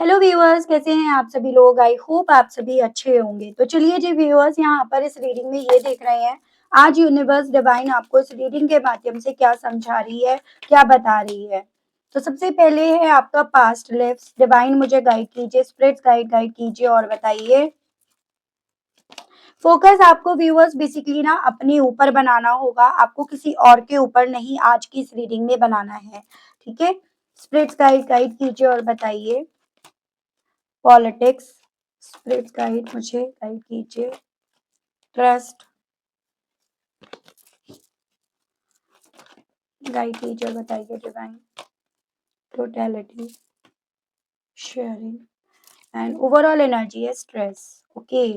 Hello viewers, कैसे हैं आप सभी लोग? आई होप आप सभी अच्छे होंगे। तो चलिए जी व्यूअर्स, यहाँ पर इस रीडिंग में ये देख रहे हैं आज यूनिवर्स डिवाइन आपको इस रीडिंग के माध्यम से क्या समझा रही है, क्या बता रही है। तो सबसे पहले है आपका पास्ट लाइफ। डिवाइन मुझे गाइड कीजिए, स्पिरिट्स गाइड गाइड कीजिए और बताइए। फोकस आपको व्यूअर्स बेसिकली ना अपने ऊपर बनाना होगा, आपको किसी और के ऊपर नहीं आज की इस रीडिंग में बनाना है। ठीक है, स्पिरिट्स गाइड गाइड कीजिए और बताइए। पॉलिटिक्स, स्पिरिट गाइड मुझे गाइड कीजिए। ट्रस्ट गाइड कीजिए और बताइए। Divine, totality, sharing and overall energy है स्ट्रेस। ओके,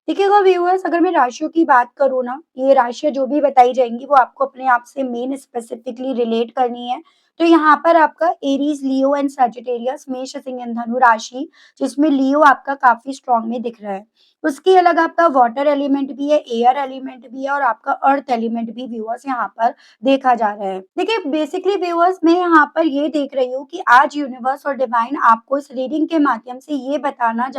देखिएगा व्यूअर्स, अगर मैं राशियों की बात करूँ ना, ये राशियाँ जो भी बताई जाएंगी वो आपको अपने आप से मेन स्पेसिफिकली रिलेट करनी है। तो यहाँ पर आपका एरीज, लियो एंड सजिटेरियस, मेष, सिंह एंड धनु राशि, जिसमें लियो आपका काफी स्ट्रांग में दिख रहा है। उसके अलग आपका वाटर एलिमेंट भी है, एयर एलिमेंट भी है और आपका अर्थ एलिमेंट भी व्यूअर्स यहाँ पर देखा जा रहा है। देखिए बेसिकली व्यूअर्स, मैं यहाँ पर ये देख रही हूँ कि आज यूनिवर्स और डिवाइन आपको इस रीडिंग के माध्यम से ये बताने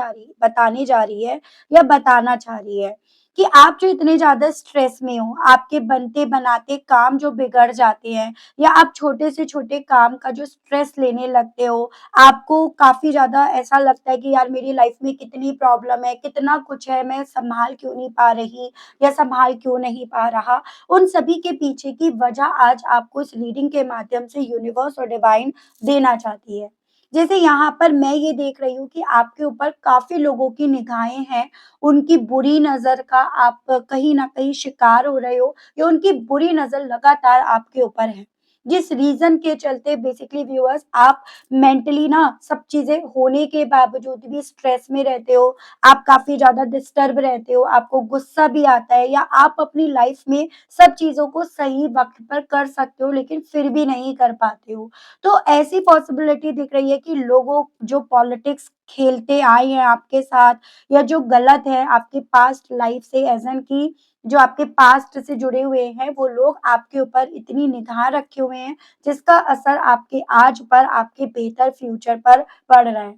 जा रही है या बताना चाह रही है कि आप जो इतने ज्यादा स्ट्रेस में हो, आपके बनते बनाते काम जो बिगड़ जाते हैं, या आप छोटे से छोटे काम का जो स्ट्रेस लेने लगते हो, आपको काफी ज्यादा ऐसा लगता है कि यार मेरी लाइफ में कितनी प्रॉब्लम है, कितना कुछ है, मैं संभाल क्यों नहीं पा रही या संभाल क्यों नहीं पा रहा। उन सभी के पीछे की वजह आज आपको इस रीडिंग के माध्यम से यूनिवर्स और डिवाइन देना चाहती है। जैसे यहाँ पर मैं ये देख रही हूँ कि आपके ऊपर काफी लोगों की निगाहें हैं, उनकी बुरी नजर का आप कहीं ना कहीं शिकार हो रहे हो, या उनकी बुरी नजर लगातार आपके ऊपर है, जिस रीजन के चलते बेसिकली व्यूअर्स आप मेंटली ना सब चीजें होने के बावजूद भी स्ट्रेस में रहते हो। आप काफी ज्यादा डिस्टर्ब रहते हो, आपको गुस्सा भी आता है, या आप अपनी लाइफ में सब चीजों को सही वक्त पर कर सकते हो लेकिन फिर भी नहीं कर पाते हो। तो ऐसी पॉसिबिलिटी दिख रही है कि लोगों जो पॉलिटिक्स खेलते आए हैं आपके साथ, या जो गलत है आपके पास्ट लाइफ से, एजन की जो आपके पास्ट से जुड़े हुए हैं, वो लोग आपके ऊपर इतनी निगाह रखे हुए हैं जिसका असर आपके आज पर, आपके बेहतर फ्यूचर पर पड़ रहा है।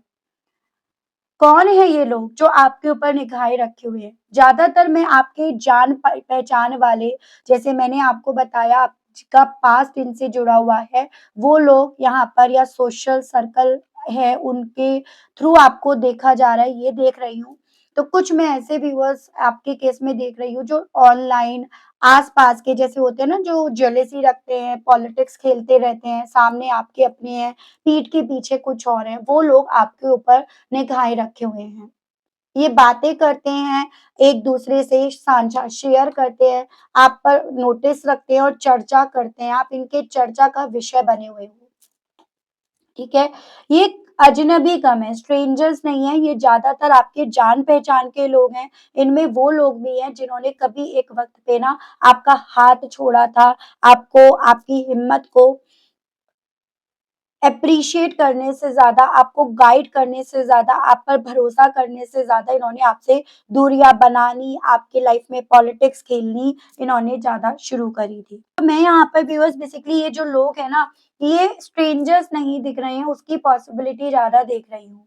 कौन है ये लोग जो आपके ऊपर निगाहें रखे हुए हैं? ज्यादातर मैं आपके जान पहचान वाले, जैसे मैंने आपको बताया आपका पास्ट इनसे जुड़ा हुआ है, वो लोग यहाँ पर, या सोशल सर्कल है उनके थ्रू आपको देखा जा रहा है, ये देख रही हूँ। तो कुछ मैं ऐसे व्यूअर्स आपके केस में देख रही हूँ जो ऑनलाइन आस-पास के जैसे होते हैं ना, जो जेलसी रखते हैं, पॉलिटिक्स खेलते रहते हैं, सामने आपके अपने हैं, पीठ के पीछे कुछ और हैं, वो लोग आपके ऊपर निगाहें रखे हुए हैं। ये बातें करते हैं, एक-दूसरे से साझा शेयर करते हैं, आप पर नोटिस रखते हैं और चर्चा करते हैं, आप इनके चर्चा का विषय बने हुए हो। ठीक है? ये अजनबी कम है, स्ट्रेंजर्स नहीं है, ये ज़्यादातर आपके जान-पहचान के लोग हैं। इनमें वो लोग भी हैं जिन्होंने कभी एक वक़्त पे ना आपका हाथ छोड़ा था, आपको, आपकी हिम्मत को एप्रिशिएट करने से ज़्यादा, आपको गाइड करने से ज़्यादा, आप पर भरोसा करने से ज़्यादा इन्होंने आपसे दूरियाँ बनानी, आपकी लाइफ में पॉलिटिक्स खेलनी इन्होंने ज़्यादा शुरू करी थी। तो मैं यहाँ पर व्यूअर्स बेसिकली ये जो लोग हैं ना, ये स्ट्रेंजर्स नहीं दिख रहे हैं, उसकी पॉसिबिलिटी ज़्यादा देख रही हूँ।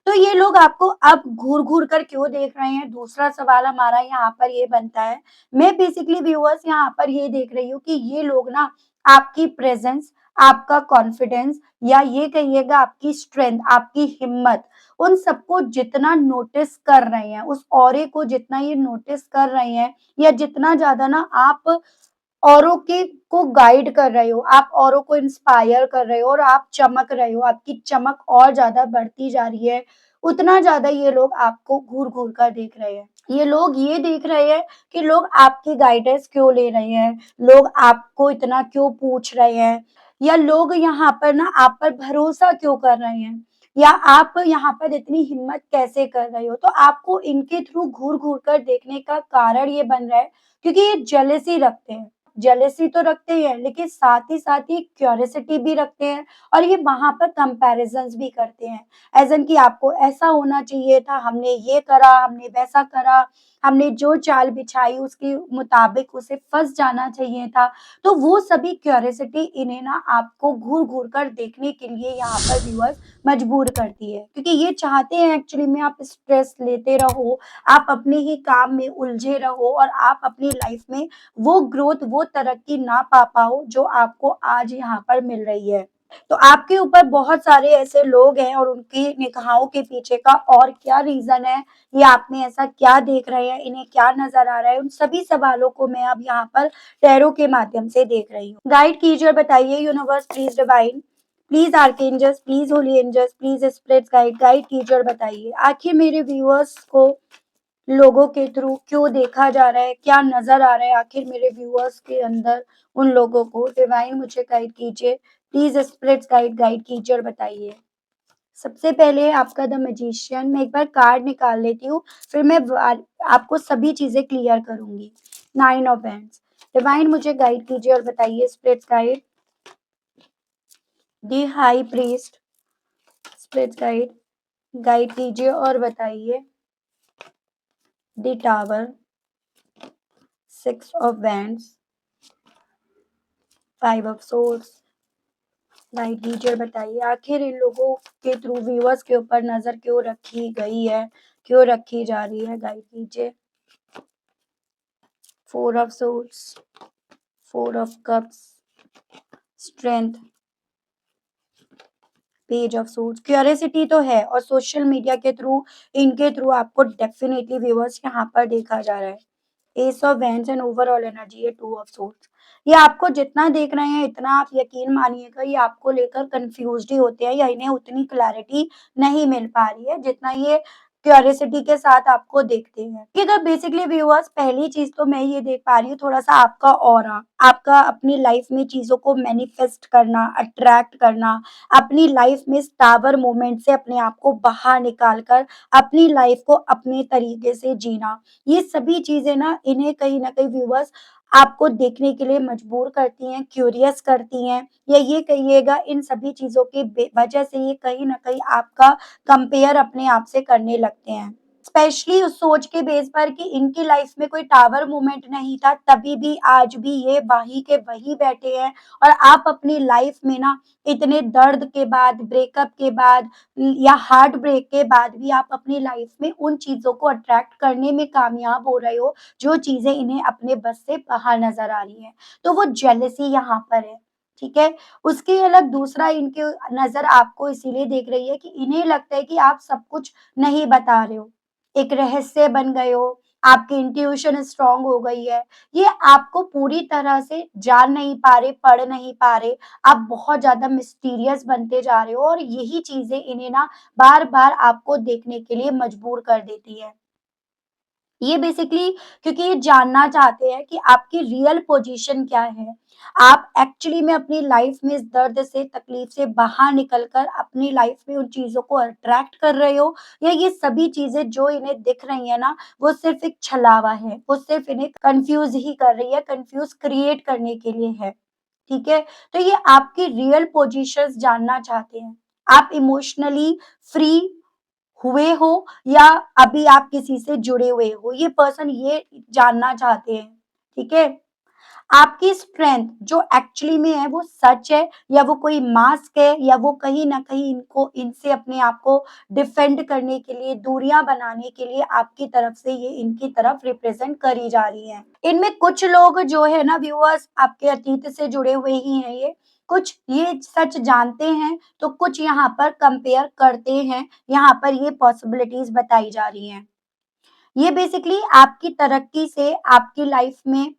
तो ये लोग आपको अब घूर-घूर कर क्यों देख रहे हैं? दूसरा सवाल हमारा यहाँ पर ये बनता है। मैं बेसिकली व्यूअर्स यहाँ पर ये देख रही हूँ कि ये लोग ना आपकी प्रेज़ेंस, आपका कॉन्फिडेंस, या ये कहिएगा आपकी स्ट्रेंथ, आपकी हिम्मत, उन सबको जितना नोटिस कर रहे हैं, उस ऑरे को जितना ये नोटिस कर रहे हैं, या जितना ज़्यादा ना आप औरों के को गाइड कर रहे हो, आप औरों को इंस्पायर कर रहे हो और आप चमक रहे हो, आपकी चमक और ज़्यादा बढ़ती जा रही है, उतना ज़्यादा ये लोग आपको घूर-घूर कर देख रहे हैं। ये लोग ये देख रहे हैं कि लोग आपकी गाइडेंस क्यों ले रहे हैं, लोग आपको इतना क्यों पूछ रहे हैं, या लोग यहाँ पर ना आप पर भरोसा क्यों कर रहे हैं, या आप यहाँ पर इतनी हिम्मत कैसे कर रहे हो। तो आपको इनके थ्रू घूर-घूर कर देखने का कारण ये बन रहा है क्योंकि ये जेलसी रखते हैं। जेलेसी तो रखते हैं, लेकिन साथ ही साथ ये क्यूरियोसिटी भी रखते हैं और ये वहाँ पर कंपैरिज़न्स भी करते हैं। ऐज़ इन कि आपको ऐसा होना चाहिए था, हमने ये करा, हमने वैसा करा, हमने जो चाल बिछाई उसके मुताबिक उसे फँस जाना चाहिए था। तो वो सभी क्यूरियोसिटी इन्हें ना आपको घूर-घूर कर देखने के लिए यहाँ पर व्यूअर्स मजबूर करती है। क्योंकि ये चाहते हैं एक्चुअली में आप स्ट्रेस लेते रहो, आप अपने ही काम में उलझे रहो और आप अपनी लाइफ में वो ग्रोथ, वो तरक्की ना पा पाओ जो आपको आज यहाँ पर मिल रही है। तो आपके ऊपर बहुत सारे ऐसे लोग हैं और उनकी निगाहों के पीछे का और क्या रीज़न है, ये आप में ऐसा क्या देख रहे हैं, इन्हें क्या नज़र आ रहा है, उन सभी सवालों को मैं अब यहाँ पर टैरो के माध्यम से देख रही हूँ। गाइड कीजिए और बताइए universe please divine, please archangels, please holy angels, please spirits guide, guide कीजिए और बताइए आखिर मेरे व्यूअर्स को लोगों के थ्रू क्यों देखा जा रहा है, क्या नज़र आ रहा है आखिर मेरे व्यूअर्स के अंदर उन लोगों को? डिवाइन मुझे गाइड कीजिए, प्लीज़ स्पिरिट्स गाइड, गाइड कीजिए और बताइए। सबसे पहले आपका द मैजिशियन, मैं एक बार कार्ड निकाल लेती हूँ, फिर मैं आपको सभी चीज़ें क्लियर करूँगी। 9 ऑफ हैंड्स, डिवाइन मुझे गाइड कीजिए और बताइए spirits guide, the high priest, spirits guide, guide कीजिए और बताइए the tower, 6 of wands, 5 of swords, guide कीजिए और बताइए आखिर इन लोगों के थ्रू व्यूअर्स के ऊपर नज़र क्यों रखी गई है, क्यों रखी जा रही है, गाइड कीजिए। 4 of swords, 4 of cups, strength, page of swords. Curiosity तो है और सोशल मीडिया के थ्रू, इनके थ्रू आपको डेफिनेटली व्यूअर्स यहाँ पर देखा जा रहा है। S of wands and overall energy है 2 ऑफ सोर्ड्स। ये आपको जितना देख रहे हैं इतना आप यकीन मानिएगा ये आपको लेकर कंफ्यूज्ड ही होते हैं या इन्हें उतनी क्लैरिटी नहीं मिल पा रही है जितना ये क्यूरियोसिटी के साथ आपको देखते हैं। कि अगर बेसिकली व्यूअर्स पहली चीज़ तो मैं ये देख पा रही हूँ थोड़ा-सा आपका ऑरा, आपका अपनी लाइफ में चीज़ों को मैनिफेस्ट करना, अट्रैक्ट करना, अपनी लाइफ में इस टावर मोमेंट से अपने आप को बाहर निकाल कर अपनी लाइफ को अपने तरीके से जीना। ये सभी चीज़ें ना इन्हें कहीं न कहीं व्यूअर्स आपको देखने के लिए मजबूर करती हैं, क्यूरियस करती हैं या ये कहिएगा इन सभी चीज़ों की वजह से ये कहीं न कहीं आपका कंपेयर अपने आप से करने लगते हैं। स्पेशली उस सोच के बेस पर कि इनकी लाइफ में कोई टावर मोमेंट नहीं था, तभी भी आज भी ये वहीं के वहीं बैठे हैं और आप अपनी लाइफ में ना इतने दर्द के बाद, ब्रेकअप के बाद या हार्ट ब्रेक के बाद भी आप अपनी लाइफ में उन चीज़ों को अट्रैक्ट करने में कामयाब हो रहे हो, जो चीज़ें इन्हें अपने बस से बाहर नज़र आ रही हैं। तो वो जेलसी यहाँ पर है, ठीक है? उसके अलग दूसरा इनके नज़र आपको इसीलिए देख रही है कि इन्हें लगता है कि आप सब कुछ नहीं बता रहे हो। एक रहस्य बन गए हो, आपकी इंट्यूशन स्ट्रॉन्ग हो गई है। ये आपको पूरी तरह से जान नहीं पा रहे, पढ़ नहीं पा रहे, आप बहुत ज़्यादा मिस्टीरियस बनते जा रहे हो और यही चीज़ें इन्हें ना बार-बार आपको देखने के लिए मजबूर कर देती है। ये बेसिकली क्योंकि ये जानना चाहते हैं कि आपकी रियल पोजीशन क्या है। आप एक्चुअली में अपनी लाइफ में इस दर्द से, तकलीफ से बाहर निकल कर अपनी लाइफ में उन चीज़ों को अट्रैक्ट कर रहे हो या ये सभी चीज़ें जो इन्हें दिख रही हैं ना, वो सिर्फ़ एक छलावा है। वो सिर्फ़ इन्हें कन्फ्यूज़ ही कर रही है, कन्फ्यूज़ क्रिएट करने के लिए है। ठीक है? तो ये आपकी रियल पोजीशंस जानना चाहते हैं। आप इमोशनली फ्री हुए हो या अभी आप किसी से जुड़े हुए हो, ये पर्सन ये जानना चाहते हैं, ठीक है? आपकी स्ट्रेंथ जो एक्चुअली में है वो सच है या वो कोई मास्क है या वो कहीं न कहीं इनको इनसे अपने आप को डिफेंड करने के लिए, दूरियाँ बनाने के लिए आपकी तरफ से ये इनकी तरफ रिप्रेज़ेंट करी जा रही हैं। इनमें कुछ लोग जो है ना व्यूअर्स आपके अतीत से जुड़े हुए ही हैं ये, कुछ ये सच जानते हैं, तो कुछ यहाँ पर कंपेयर करते हैं, यहाँ पर ये पॉसिबिलिटीज़ बताई जा रही हैं। ये बेसिकली आपकी तरक्की से, आपकी लाइफ में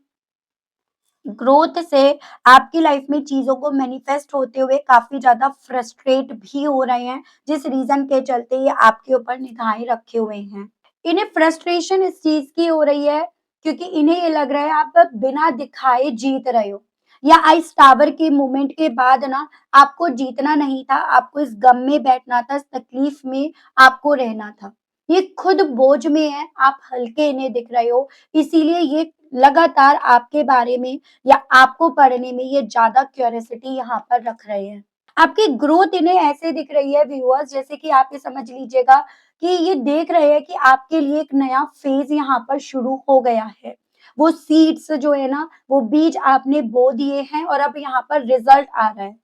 ग्रोथ से आपकी लाइफ में चीज़ों को मैनिफेस्ट होते हुए काफ़ी ज़्यादा फ्रस्ट्रेट भी हो रहे हैं, जिस रीज़न के चलते ये आपके ऊपर निगाहें रखे हुए हैं। इन्हें फ्रस्ट्रेशन इस चीज़ की हो रही है क्योंकि इन्हें ये लग रहा है आप बिना दिखाए जीत रहे हो या इस टावर के मोमेंट के बाद ना आपको जीतना नहीं था, आपको इस गम में बैठना था, इस तकलीफ में आपको रहना था। ये खुद बोझ में है, आप हल्के इन्हें दिख रहे हो, इसीलिए ये लगातार आपके बारे में या आपको पढ़ने में ये ज़्यादा क्यूरियोसिटी यहाँ पर रख रहे हैं। आपकी ग्रोथ इन्हें ऐसे दिख रही है व्यूअर्स, जैसे कि आप ये समझ लीजिएगा कि ये देख रहे हैं कि आपके लिए एक नया फ़ेज़ यहाँ पर शुरू हो गया है। वो सीड्स जो है ना, वो बीज आपने बो दिए हैं और अब यहाँ पर रिज़ल्ट आ रहा है।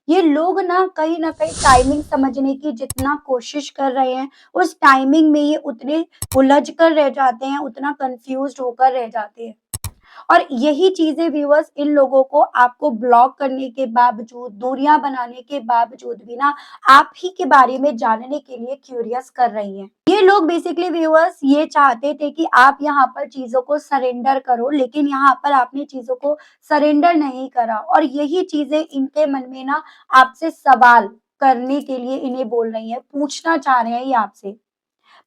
ये लोग ना कहीं न कहीं टाइमिंग समझने की जितना कोशिश कर रहे हैं, उस टाइमिंग में ये उतने उलझ कर रह जाते हैं, उतना कन्फ्यूज़्ड होकर रह जाते हैं। और यही चीज़ें व्यूअर्स इन लोगों को आपको ब्लॉक करने के बावजूद, दूरियाँ बनाने के बावजूद भी ना आप ही के बारे में जानने के लिए क्यूरियस कर रही हैं। ये लोग बेसिकली व्यूअर्स ये चाहते थे कि आप यहाँ पर चीज़ों को सरेंडर करो, लेकिन यहाँ पर आपने चीज़ों को सरेंडर नहीं करा और यही चीज़ें इनके मन में ना आपसे सवाल करने के लिए इन्हें बोल रही हैं, पूछना चाह रहे हैं ये आपसे।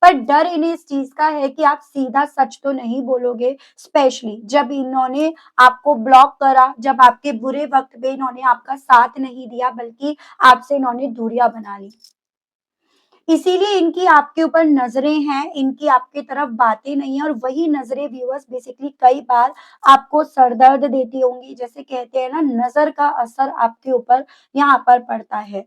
पर डर इन्हें इस चीज़ का है कि आप सीधा सच तो नहीं बोलोगे, स्पेशली जब इन्होंने आपको ब्लॉक करा, जब आपके बुरे वक़्त में इन्होंने आपका साथ नहीं दिया बल्कि आपसे इन्होंने दूरियाँ बना ली। इसीलिए इनकी आपके ऊपर नज़रें हैं, इनकी आपकी तरफ बातें नहीं हैं और वही नज़रें व्यूअर्स बेसिकली कई बार आपको सरदर्द देती होंगी। जैसे कहते हैं ना, नज़र का असर आपके ऊपर यहाँ पर पड़ता है।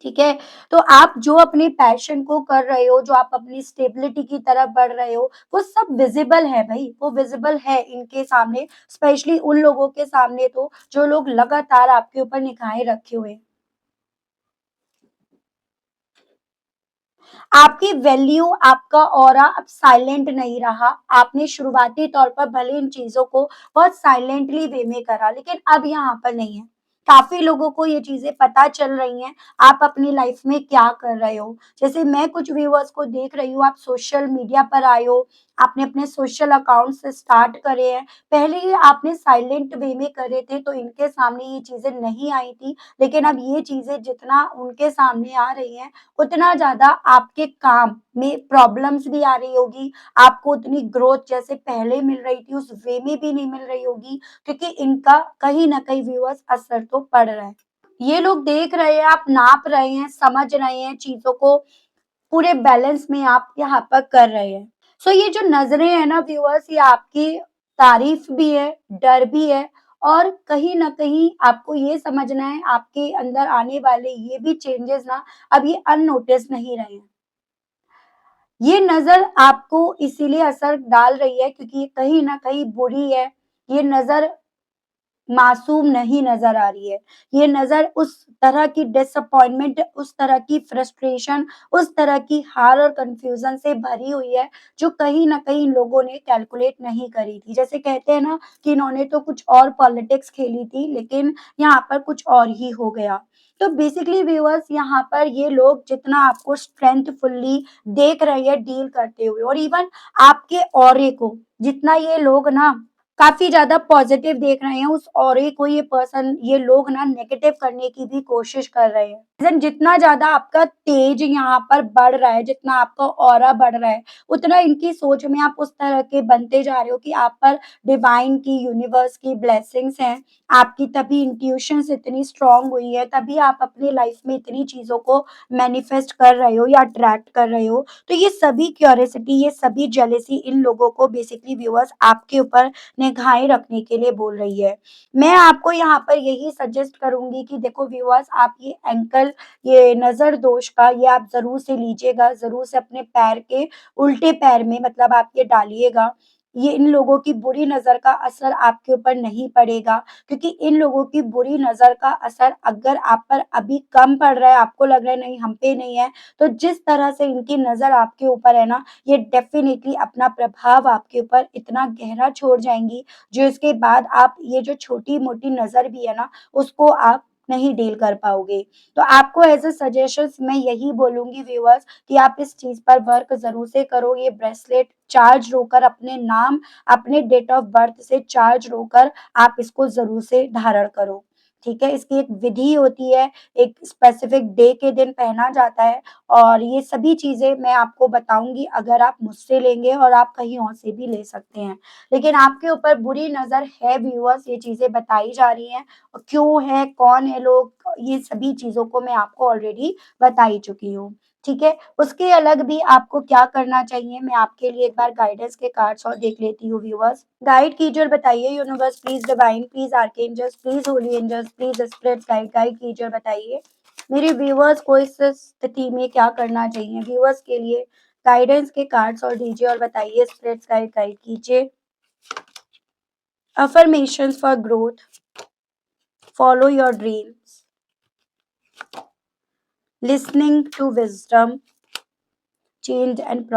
ठीक है? तो आप जो अपने पैशन को कर रहे हो, जो आप अपनी स्टेबिलिटी की तरफ बढ़ रहे हो, वो सब विज़िबल है भई, वो विज़िबल है इनके सामने, स्पेशली उन लोगों के सामने तो जो लोग लगातार आपके ऊपर निगाहें रखे हुए हैं। आपकी वैल्यू, आपका ऑरा अब साइलेंट नहीं रहा। आपने शुरुआती तौर पर भले इन चीज़ों को बहुत साइलेंटली वे में करा, लेकिन अब यहाँ पर नहीं है। काफ़ी लोगों को ये चीज़ें पता चल रही हैं, आप अपनी लाइफ़ में क्या कर रहे हो। जैसे मैं कुछ व्यूअर्स को देख रही हूँ, आप सोशल मीडिया पर आए हो, आपने अपने सोशल अकाउंट से स्टार्ट करे हैं। पहले ये आपने साइलेंट वे में करे थे, तो इनके सामने ये चीज़ें नहीं आई थी, लेकिन अब ये चीज़ें जितना उनके सामने आ रही हैं, उतना ज़्यादा आपके काम में प्रॉब्लम्स भी आ रही होगी, आपको उतनी ग्रोथ जैसे पहले मिल रही थी, उस वे में भी नहीं मिल रही होगी, क्योंकि इनका कहीं न कहीं व्यूअर्स असर तो पड़ रहा है। ये लोग देख रहे हैं, आप नाप रहे हैं, समझ रहे हैं चीज़ों को, पूरे बैलेंस में आप यहाँ पर कर रहे हैं। सो ये जो नज़रें हैं ना व्यूअर्स, ये आपकी तारीफ़ भी है, डर भी है और कहीं न कहीं आपको ये समझना है, आपके अंदर आने वाले ये भी चेंजेज़ ना अब ये अननोटिस नहीं रहे हैं। ये नज़र आपको इसीलिए असर डाल रही है क्योंकि ये कहीं न कहीं बुरी है। ये नज़र मासूम नहीं नज़र आ रही है। ये नज़र उस तरह की डिसअपॉइंटमेंट, उस तरह की फ्रस्ट्रेशन, उस तरह की हार और कन्फ्यूज़न से भरी हुई है, जो कहीं न कहीं इन लोगों ने कैलकुलेट नहीं करी थी। जैसे कहते हैं ना कि इन्होंने तो कुछ और पॉलिटिक्स खेली थी, लेकिन यहाँ पर कुछ और ही हो गया। तो बेसिकली व्यूअर्स, यहाँ पर ये लोग जितना आपको स्ट्रेंथफुली देख रहे हैं डील करते हुए और इवन आपके ऑरे को जितना ये लोग ना काफ़ी ज़्यादा पॉज़िटिव देख रहे हैं, उस ऑरे को ये लोग ना नेगेटिव करने की भी कोशिश कर रहे हैं। रीज़न जितना ज़्यादा आपका तेज यहाँ पर बढ़ रहा है, जितना आपका ऑरा बढ़ रहा है, उतना इनकी सोच में आप उस तरह के बनते जा रहे हो कि आप पर डिवाइन की, यूनिवर्स की ब्लेसिंग्स हैं। आपकी तभी इंट्यूशंस इतनी स्ट्रॉन्ग हुई है, तभी आप अपनी लाइफ़ में इतनी चीज़ों को मैनिफेस्ट कर रहे हो या अट्रैक्ट कर रहे हो। तो ये सभी क्यूरियोसिटी, ये सभी जेलसी इन लोगों को बेसिकली व्यूअर्स आपके ऊपर निगाहें रखने के लिए बोल रही है। मैं आपको यहाँ पर यही सजेस्ट करूँगी कि देखो व्यूअर्स, आप ये नज़र दोष का ये आप ज़रूर से लीजिएगा, ज़रूर से अपने पैर के उल्टे पैर में मतलब आप ये डालिएगा। ये इन लोगों की बुरी नज़र का असर आपके ऊपर नहीं पड़ेगा, क्योंकि इन लोगों की बुरी नज़र का असर अगर आप पर अभी कम पड़ रहा है, आपको लग रहा है नहीं हम पे नहीं है, तो जिस तरह से इनकी नज़र आपके ऊपर है ना, ये डेफ़िनिटली अपना प्रभाव आपके ऊपर इतना गहरा छोड़ जाएँगी, जो इसके बाद आप ये जो छोटी-मोटी नज़र भी है ना, उसको आप नहीं डील कर पाओगे। तो आपको एज़ अ सजेशंस मैं यही बोलूँगी व्यूअर्स कि आप इस चीज़ पर वर्क ज़रूर से करो। ये ब्रेसलेट चार्ज होकर अपने नाम, अपने डेट ऑफ बर्थ से चार्ज होकर आप इसको ज़रूर से धारण करो। ठीक है? इसकी एक विधि होती है, एक स्पेसिफिक डे के दिन पहना जाता है और ये सभी चीज़ें मैं आपको बताऊँगी अगर आप मुझसे लेंगे और आप कहीं और से भी ले सकते हैं। लेकिन आपके ऊपर बुरी नज़र है व्यूअर्स, ये चीज़ें बताई जा रही हैं। क्यों है, कौन है लोग, ये सभी चीज़ों को मैं आपको ऑलरेडी बता ही चुकी हूँ। ठीक है? उसके अलग भी आपको क्या करना चाहिए, मैं आपके लिए एक बार गाइडेंस के कार्ड्स और देख लेती हूँ व्यूअर्स। गाइड कीजिए और बताइए universe please divine please archangels please holy angels please spirits guide कीजिए और बताइए मेरे व्यूअर्स को इस स्थिति में क्या करना चाहिए? व्यूअर्स के लिए गाइडेंस के कार्ड्स और दीजिए और बताइए स्पिरिट्स गाइड कीजिए। Affirmations for growth, follow your dreams, listening to wisdom, change and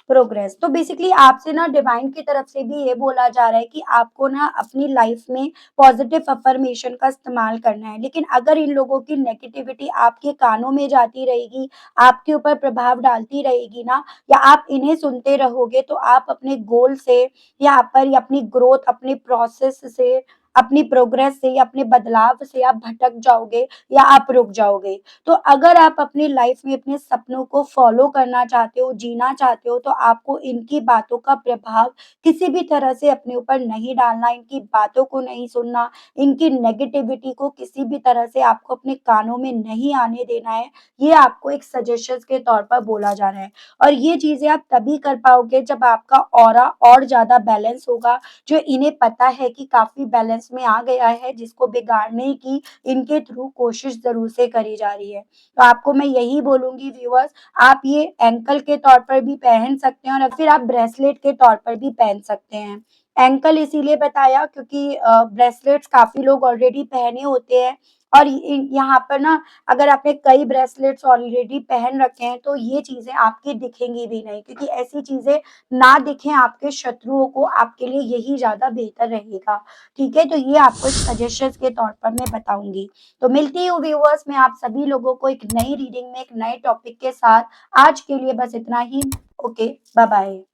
progress. तो बेसिकली आपसे ना डिवाइन की तरफ से भी ये बोला जा रहा है कि आपको ना अपनी लाइफ में पॉजिटिव अफर्मेशन का इस्तेमाल करना है। लेकिन अगर इन लोगों की नेगेटिविटी आपके कानों में जाती रहेगी, आपके ऊपर प्रभाव डालती रहेगी ना, या आप इन्हें सुनते रहोगे, तो आप अपने गोल से यहाँ पर या अपनी ग्रोथ, अपने प्रोसेस से, अपनी प्रोग्रेस से या अपने बदलाव से आप भटक जाओगे या आप रुक जाओगे। तो अगर आप अपनी लाइफ में अपने सपनों को फॉलो करना चाहते हो, जीना चाहते हो, तो आपको इनकी बातों का प्रभाव किसी भी तरह से अपने ऊपर नहीं डालना, इनकी बातों को नहीं सुनना, इनकी नेगेटिविटी को किसी भी तरह से आपको अपने कानों में नहीं आने देना है। ये आपको एक सजेशंस के तौर पर बोला जा रहा है और ये चीज़ें आप तभी कर पाओगे जब आपका ऑरा और ज़्यादा बैलेंस होगा, जो इन्हें पता है कि काफ़ी बैलेंस में आ गया है, जिसको बिगाड़ने की इनके थ्रू कोशिश ज़रूर से करी जा रही है। तो आपको मैं यही बोलूँगी व्यूअर्स, आप ये एंकल के तौर पर भी पहन सकते हैं और फिर आप ब्रेसलेट के तौर पर भी पहन सकते हैं। एंकल इसीलिए बताया क्योंकि ब्रेसलेट्स काफ़ी लोग ऑलरेडी पहने होते हैं और इ यहाँ पर ना अगर आपने कई ब्रेसलेट्स ऑलरेडी पहन रखे हैं, तो ये चीज़ें आपकी दिखेंगी भी नहीं क्योंकि ऐसी चीज़ें ना दिखें आपके शत्रुओं को, आपके लिए यही ज़्यादा बेहतर रहेगा। ठीक है? तो ये आपको एक सजेशंस के तौर पर मैं बताऊँगी। तो मिलती हूँ व्यूअर्स मैं आप सभी लोगों को एक नई रीडिंग में एक नए टॉपिक के साथ। आज के लिए बस इतना ही। Okay, bye bye.